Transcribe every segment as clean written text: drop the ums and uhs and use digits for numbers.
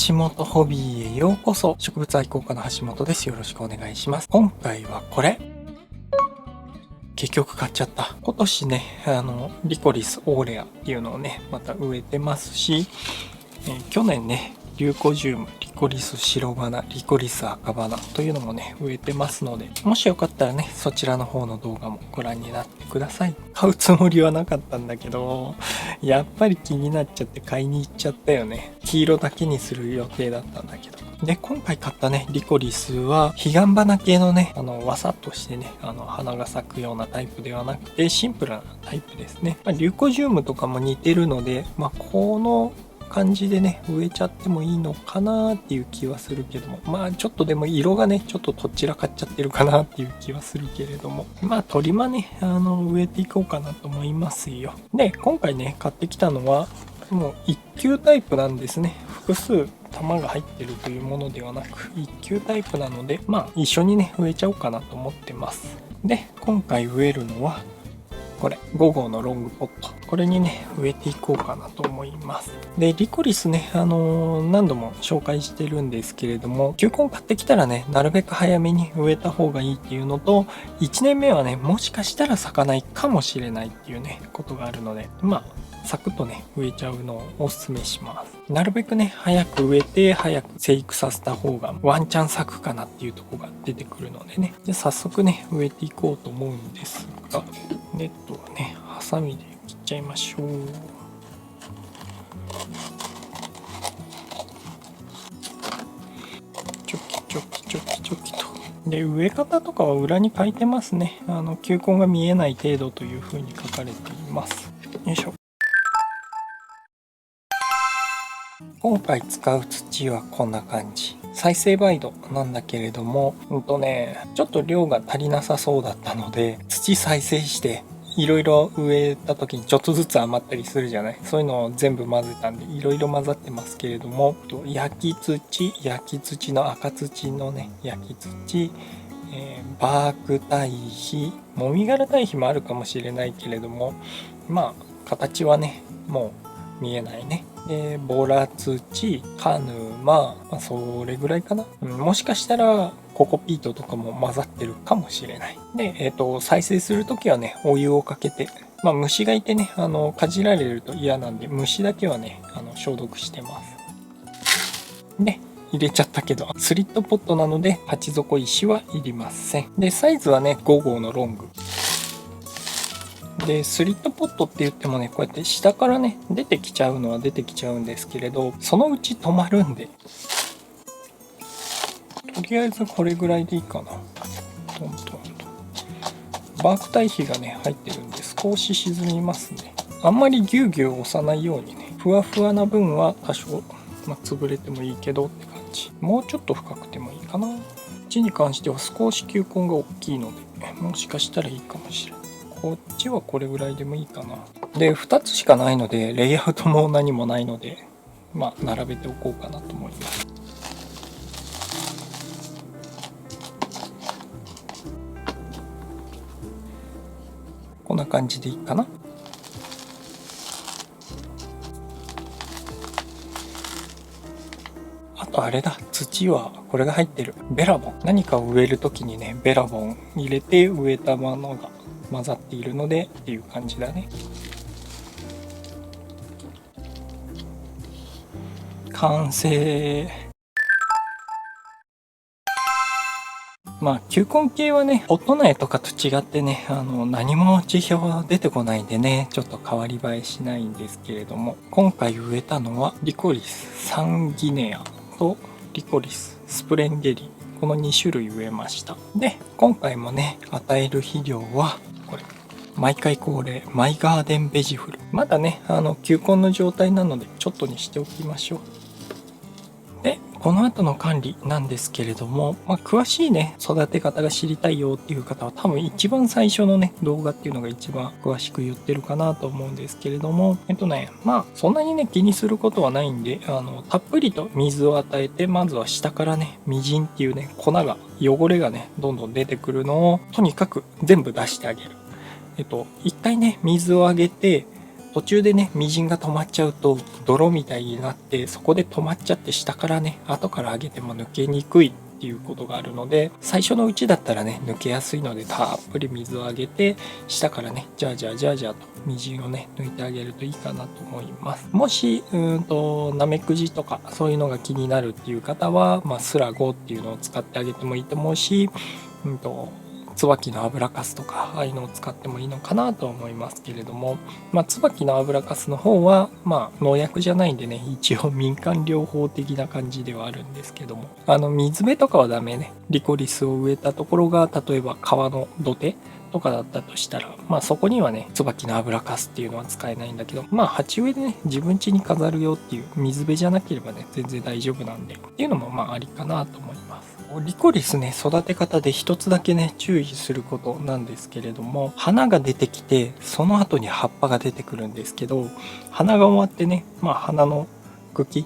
橋本ホビーへようこそ。植物愛好家の橋本です。よろしくお願いします。今回はこれ。結局買っちゃった。今年ね、リコリスオーレアっていうのをね、また植えてますし、去年ね、リューコジウム、リコリス白花、リコリス赤花というのもね、植えてますので、もしよかったらね、そちらの方の動画もご覧になってください。買うつもりはなかったんだけど、やっぱり気になっちゃって買いに行っちゃったよね。黄色だけにする予定だったんだけど。で、今回買ったね、リコリスは、彼岸花系のね、わさっとしてね、花が咲くようなタイプではなくて、シンプルなタイプですね。リューコジウムとかも似てるので、この感じでね、植えちゃってもいいのかなっていう気はするけども、ちょっとでも色がね、ちょっとどちらかっちゃってるかなっていう気はするけれども、鳥間ね、植えていこうかなと思いますよ。で、今回ね、買ってきたのは、もう一球タイプなんですね。複数玉が入ってるというものではなく、一球タイプなので、一緒にね、植えちゃおうかなと思ってます。で、今回植えるのは、これ5号のロングポット、これにね植えていこうかなと思います。でリコリスね、何度も紹介してるんですけれども、球根買ってきたらねなるべく早めに植えた方がいいっていうのと、1年目はねもしかしたら咲かないかもしれないっていうねことがあるので、サクッとね植えちゃうのをおすすめします。なるべくね早く植えて早く生育させた方がワンチャン咲くかなっていうところが出てくるのでね、で早速ね植えていこうと思うんですが、ネットはねハサミで切っちゃいましょう。チョキチョキチョキチョキと。で植え方とかは裏に書いてますね。球根が見えない程度というふうに書かれています。よいしょ。今回使う土はこんな感じ。再生培土なんだけれども、ちょっと量が足りなさそうだったので、土再生していろいろ植えた時にちょっとずつ余ったりするじゃない。そういうのを全部混ぜたんでいろいろ混ざってますけれども、焼き土の赤土のね、焼き土、バーク堆肥、もみ殻堆肥もあるかもしれないけれども、形はねもう見えないね。でボラ土、カヌマ、それぐらいかな。もしかしたらココピートとかも混ざってるかもしれない。で、再生する時はねお湯をかけて、虫がいてねかじられると嫌なんで、虫だけはね消毒してます。で入れちゃったけど、スリットポットなので鉢底石はいりません。でサイズはね5号のロングで、スリットポットって言ってもねこうやって下からね出てきちゃうのは出てきちゃうんですけれど、そのうち止まるんで、とりあえずこれぐらいでいいかな。トントンとバーク堆肥がね入ってるんで少し沈みますね。あんまりギュウギュウ押さないようにね、ふわふわな分は多少、潰れてもいいけどって感じ。もうちょっと深くてもいいかな。こっちに関しては少し球根が大きいので、もしかしたらいいかもしれない。こっちはこれぐらいでもいいかな。で2つしかないのでレイアウトも何もないので、並べておこうかなと思います。こんな感じでいいかな。あとあれだ、土はこれが入ってるベラボン。何かを植える時にねベラボン入れて植えたものが混ざっているのでっていう感じだね。完成。球根系はね、大人苗とかと違ってね、何も地表出てこないんでね、ちょっと変わり映えしないんですけれども、今回植えたのはリコリスサンギネアとリコリススプレンゲリ、この2種類植えました。で、今回もね、与える肥料はこれ。毎回恒例マイガーデンベジフル。まだね球根の状態なのでちょっとにしておきましょう。でこの後の管理なんですけれども、詳しいね育て方が知りたいよっていう方は多分一番最初のね動画っていうのが一番詳しく言ってるかなと思うんですけれども、そんなにね気にすることはないんで、たっぷりと水を与えて、まずは下からねみじんっていうね粉が、汚れがねどんどん出てくるのをとにかく全部出してあげる。一回ね水をあげて途中でね、みじんが止まっちゃうと泥みたいになって、そこで止まっちゃって下からね、後から上げても抜けにくいっていうことがあるので、最初のうちだったらね、抜けやすいのでたっぷり水をあげて、下からね、ジャージャージャージャーとみじんをね、抜いてあげるといいかなと思います。もし、ナメクジとかそういうのが気になるっていう方は、スラゴっていうのを使ってあげてもいいと思うし、椿の油かすとかああいうのを使ってもいいのかなと思いますけれども、椿の油かすの方は農薬じゃないんでね、一応民間療法的な感じではあるんですけども、水辺とかはダメね。リコリスを植えたところが例えば川の土手とかだったとしたら、そこにはね、椿の油かすっていうのは使えないんだけど、鉢植えでね、自分家に飾るよっていう水辺じゃなければね、全然大丈夫なんでっていうのもありかなと思います。リコリスね、育て方で一つだけね、注意することなんですけれども、花が出てきて、その後に葉っぱが出てくるんですけど、花が終わってね、花の茎、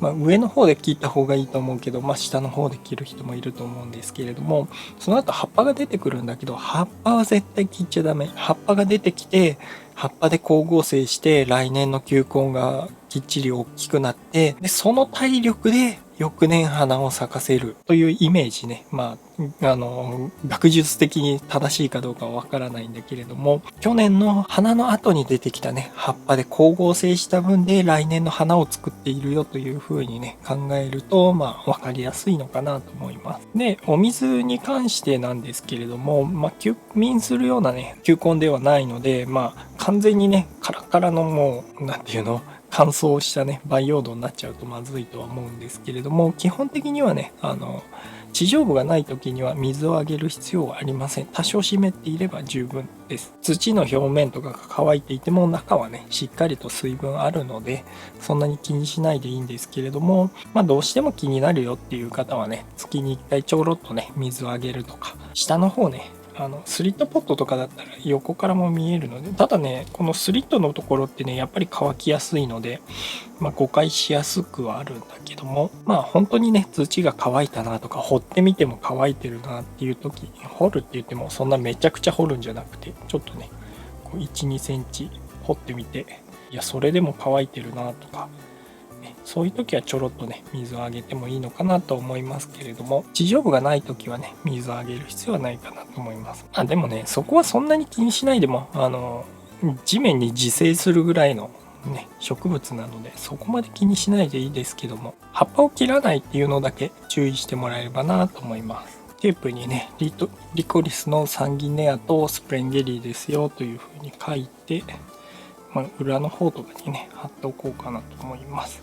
上の方で切った方がいいと思うけど、下の方で切る人もいると思うんですけれども、その後葉っぱが出てくるんだけど、葉っぱは絶対切っちゃダメ。葉っぱが出てきて、葉っぱで光合成して来年の球根がきっちり大きくなって、でその体力で翌年花を咲かせるというイメージね。学術的に正しいかどうかはわからないんだけれども、去年の花の後に出てきたね、葉っぱで光合成した分で来年の花を作っているよというふうにね、考えると、わかりやすいのかなと思います。で、お水に関してなんですけれども、休眠するようなね、球根ではないので、完全にね、カラカラのもう、なんていうの、乾燥したね、培養土になっちゃうとまずいとは思うんですけれども、基本的にはね、地上部がない時には水をあげる必要はありません。多少湿っていれば十分です。土の表面とかが乾いていても中はね、しっかりと水分あるので、そんなに気にしないでいいんですけれども、どうしても気になるよっていう方はね、月に1回ちょろっとね、水をあげるとか、下の方ね、スリットポットとかだったら横からも見えるので、ただね、このスリットのところってね、やっぱり乾きやすいので、誤解しやすくはあるんだけども、本当にね、土が乾いたなとか、掘ってみても乾いてるなっていう時、掘るって言ってもそんなめちゃくちゃ掘るんじゃなくて、ちょっとね、こう1、2センチ掘ってみて、いや、それでも乾いてるなとか、そういう時はちょろっとね、水をあげてもいいのかなと思いますけれども、地上部がない時はね、水をあげる必要はないかなと思います。でもね、そこはそんなに気にしないでも、地面に自生するぐらいのね、植物なので、そこまで気にしないでいいですけども、葉っぱを切らないっていうのだけ注意してもらえればなと思います。テープにね、リコリスのサンギネアとスプレンゲリーですよという風に書いて、裏の方とかにね、貼っておこうかなと思います。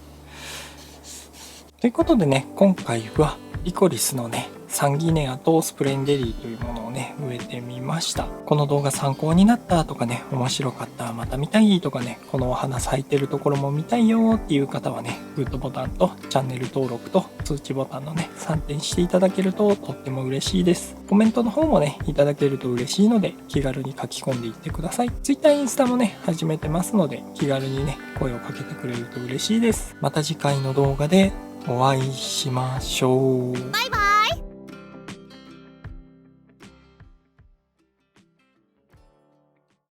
ということでね、今回はリコリスのね、サンギネアとスプレンゲリーというものをね、植えてみました。この動画参考になったとかね、面白かった、また見たいとかね、このお花咲いてるところも見たいよっていう方はね、グッドボタンとチャンネル登録と通知ボタンのね、3点していただけるととっても嬉しいです。コメントの方もね、いただけると嬉しいので、気軽に書き込んでいってください。Twitter、インスタもね、始めてますので、気軽にね、声をかけてくれると嬉しいです。また次回の動画でお会いしましょう。バイバイ。